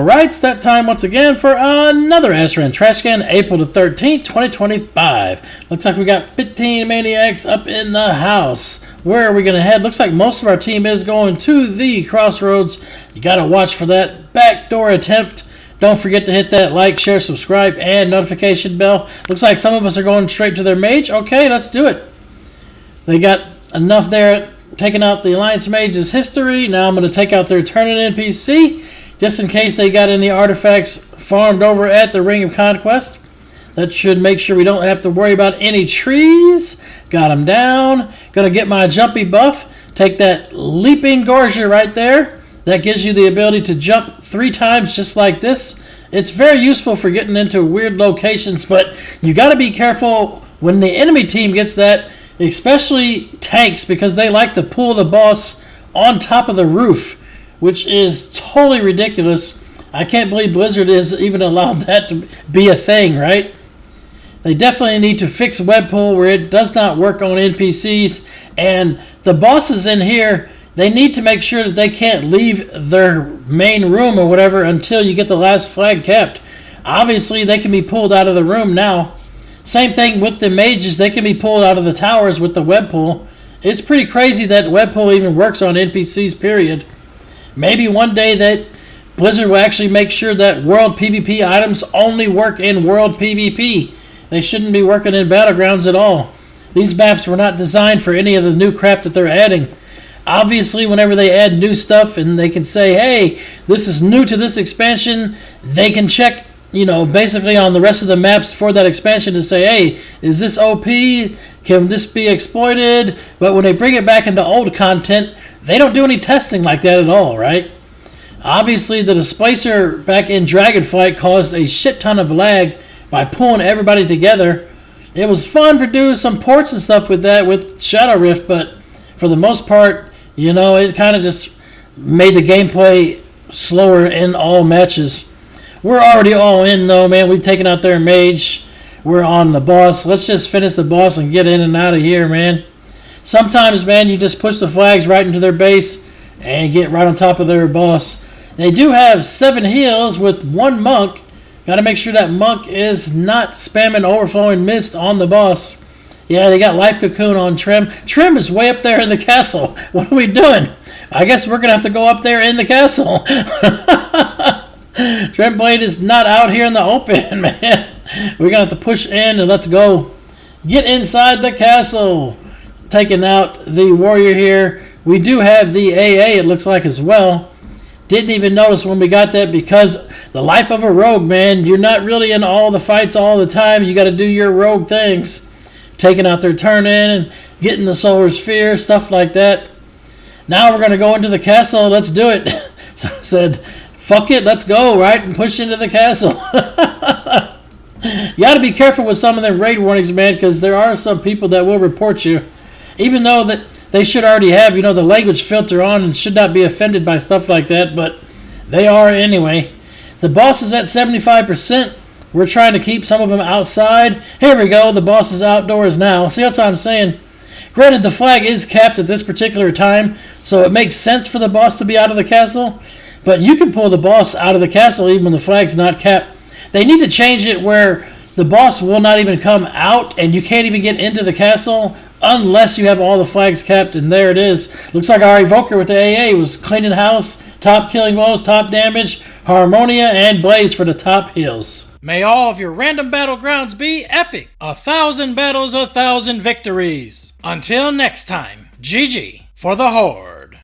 Alright, it's that time once again for another Ashran Trash Can, April the 13th, 2025. Looks like we got 15 Maniacs up in the house. Where are we going to head? Looks like most of our team is going to the Crossroads. You got to watch for that backdoor attempt. Don't forget to hit that like, share, subscribe, and notification bell. Looks like some of us are going straight to their mage. Okay, let's do it. They got enough there taking out the Alliance Mage's history. Now I'm going to take out their Turning NPC. Just in case they got any artifacts farmed over at the Ring of Conquest. That should make sure we don't have to worry about any trees. Got them down. Gonna get my jumpy buff. Take that leaping Gorger right there. That gives you the ability to jump 3 times just like this. It's very useful for getting into weird locations, but you gotta be careful when the enemy team gets that, especially tanks, because they like to pull the boss on top of the roof, which is totally ridiculous. I can't believe Blizzard is even allowed that to be a thing, right? They definitely need to fix web pull where it does not work on NPCs. And the bosses in here, they need to make sure that they can't leave their main room or whatever until you get the last flag capped. Obviously, they can be pulled out of the room now. Same thing with the mages. They can be pulled out of the towers with the web pull. It's pretty crazy that web pull even works on NPCs, period. Maybe one day that Blizzard will actually make sure that World PvP items only work in World PvP. They shouldn't be working in Battlegrounds at all. These maps were not designed for any of the new crap that they're adding. Obviously, whenever they add new stuff and they can say, hey, this is new to this expansion, they can check, basically on the rest of the maps for that expansion to say, hey, is this OP? Can this be exploited? But when they bring it back into old content, they don't do any testing like that at all, right? Obviously, the displacer back in Dragonflight caused a shit ton of lag by pulling everybody together. It was fun for doing some ports and stuff with that with Shadow Rift, but for the most part, it kind of just made the gameplay slower in all matches. We're already all in, though, man. We've taken out their mage. We're on the boss. Let's just finish the boss and get in and out of here, man. Sometimes, man, you just push the flags right into their base and get right on top of their boss. They do have 7 heals with 1 monk. Got to make sure that monk is not spamming overflowing mist on the boss. Yeah, they got life cocoon on Trem. Trem is way up there in the castle. What are we doing? I guess we're going to have to go up there in the castle. Tremblade is not out here in the open, man. We're going to have to push in and let's go. Get inside the castle. Taking out the warrior here. We do have the AA, it looks like, as well. Didn't even notice when we got that because the life of a rogue, man, you're not really in all the fights all the time. You got to do your rogue things. Taking out their turn in and getting the solar sphere, stuff like that. Now we're going to go into the castle. Let's do it. So I said, fuck it, let's go, right? And push into the castle. You got to be careful with some of them raid warnings, man, because there are some people that will report you. Even though that they should already have, the language filter on and should not be offended by stuff like that, but they are anyway. The boss is at 75%. We're trying to keep some of them outside. Here we go. The boss is outdoors now. See, that's what I'm saying. Granted, the flag is capped at this particular time, so it makes sense for the boss to be out of the castle, but you can pull the boss out of the castle even when the flag's not capped. They need to change it where the boss will not even come out and you can't even get into the castle unless you have all the flags capped, and there it is. Looks like our Evoker with the AA was cleaning house, top killing woes, top damage, Harmonia, and Blaze for the top heals. May all of your random battlegrounds be epic. 1,000 battles, 1,000 victories. Until next time, GG for the Horde.